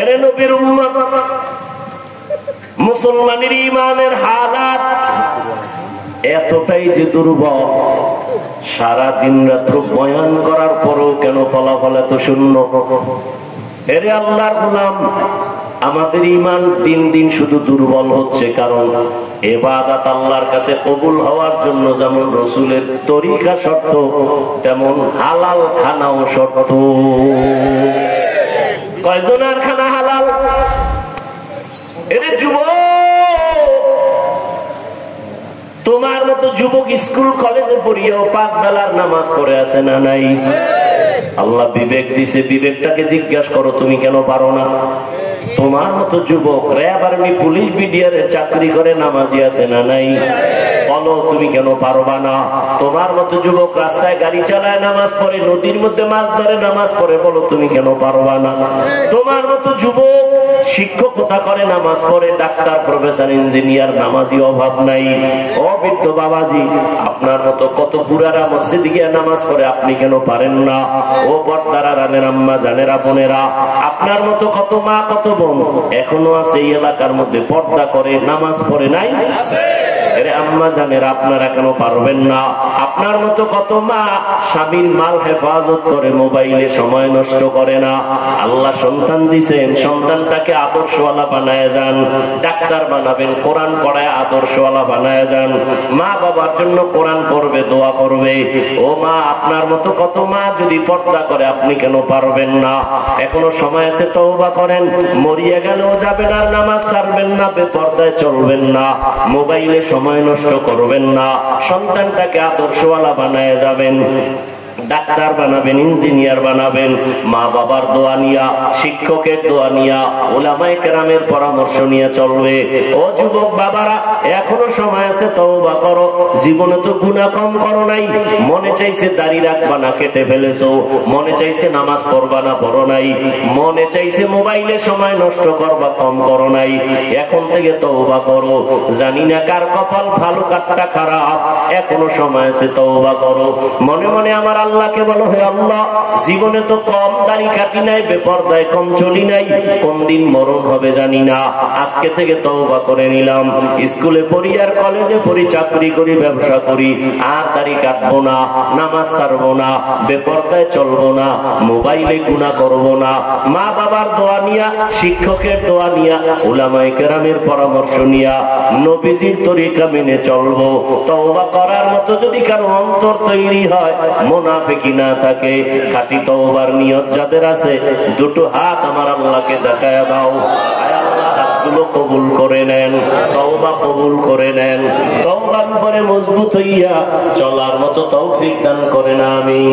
এরে নবীর উম্মত, মুসলমানের ঈমানের হালাত এতটাই যে দুর্বল, সারা দিন রাত্র বয়ান করার পরও কেন ফলাফল এত শূন্য? এরে আল্লাহর গোলাম, আমাদের ঈমান দিন দিন শুধু দুর্বল হচ্ছে। কারণ ইবাদত আল্লাহর কাছে কবুল হওয়ার জন্য যেমন রাসূলের তরিকা শর্ত, তেমন হালাল খানাও শর্ত। কয়জনের খানা হালাল? এরে যুবক, তোমার মতো যুবক স্কুল কলেজে পড়িয়েও 5 বেলার নামাজ পড়ে আছে না নাই? আল্লাহ বিবেক দিছে, বিবেকটাকে জিজ্ঞাসা করো তুমি কেন পারো না? তোমার মতো যুবক র্যাব আর্মি পুলিশ বিডিআর চাকরি করে নামাজি আছে না নাই? বলো তুমি কেন পারবা না? তোমার মতো যুবক রাস্তায় গাড়ি চালায় নামাজ পড়ে, নদীর মধ্যে মাছ ধরে নামাজ পড়ে, বলো তুমি কেন পারবা না? তোমার মতো যুবক শিক্ষকতা করে নামাজ পড়ে, ডাক্তার প্রফেসর ইঞ্জিনিয়ার, নামাজি অভাব নাই। ও বৃদ্ধ বাবাজি, আপনার মতো কত বুড়ারা মসজিদে গিয়ে নামাজ পড়ে, আপনি কেন পারেন না? ও পর্দারা রানের আম্মা জানেরা বোনেরা, আপনার মতো কত মা কত বোন এখনো আছে এই এলাকার মধ্যে পর্দা করে নামাজ পড়ে নাই? আম্মা জানেরা, আপনারা কেন পারবেন না? আপনার মতো কত মা স্বামীর মাল হেফাজত করে, মোবাইলে সময় নষ্ট করে না। আল্লাহ সন্তান দিছেন, সন্তানটাকে আদর্শওয়ালা বানায় যান। ডাক্তার বানাবেন, কোরআন পড়ায় আদর্শওয়ালা বানায় যান। মা বাবার জন্য কোরআন পড়বে, দোয়া করবে। ও মা, আপনার মতো কত মা যদি পর্দা করে, আপনি কেন পারবেন না? এখনো সময় আছে, তওবা করেন। মরিয়া গেলেও যাবেন আর নামাজ ছাড়বেন না, বেপর্দায় চলবেন না, মোবাইলে সময় নষ্ট করবেন না। সন্তানটাকে আদর্শওয়ালা বানায় যাবেন, ডাক্তার বানাবেন, ইঞ্জিনিয়ার বানাবেন। মা বাবার দোয়া নিয়া, শিক্ষকের দোয়া নিয়া, উলামায়ে কেরামের পরামর্শ নিয়ে চলবে। ও যুবক বাবারা, এখনো সময় আছে, তওবা করো। জীবনে তো গুনাহ কম করো নাই। মনে চাইছে দাড়ি রাখবা না, কেটে ফেলেছো। মনে চাইছে নামাজ পড়বা না, পড়ো নাই। মনে চাইছে মোবাইলে সময় নষ্ট করবা, কম করো নাই। এখন থেকে তওবা করো। জানি না কার কপাল ভালো কারটা খারাপ, এখনো সময় আছে, তওবা করো। মনে মনে আমার আল্লাহকে বলো, হে আল্লাহ, জীবনে তো কম দাড়ি কাটি নাই, বেপরদায় কম চলি নাই, কোন দিন মরণ হবে জানি না। আজকে থেকে তওবা করে নিলাম। স্কুলে পড়ি আর কলেজে পড়ি, চাকরি করি, ব্যবসা করি, আর দাড়ি কাটবো না, নামাজ ছাড়বো না, বেপরদায় চলবো না, মোবাইলে গুনাহ করবো না। মা বাবার দোয়া নিয়া, শিক্ষকের দোয়া নিয়া, উলামায়ে কেরামের পরামর্শ নিয়া, নবীজির তরিকা মেনে চলবো। তওবা করার মতো যদি কারো অন্তর তৈরি হয়, মুনাফিকি না থাকে, খাঁটি তওবার নিয়ত যাদের আছে, দুটো হাত আমার আল্লাহকে দেখায়া দাও। আয় আল্লাহ, হাতগুলো কবুল করে নেন, তওবা কবুল করে নেন। তওবার উপরে মজবুত হইয়া চলার মতো তৌফিক দান করেন, আমিন।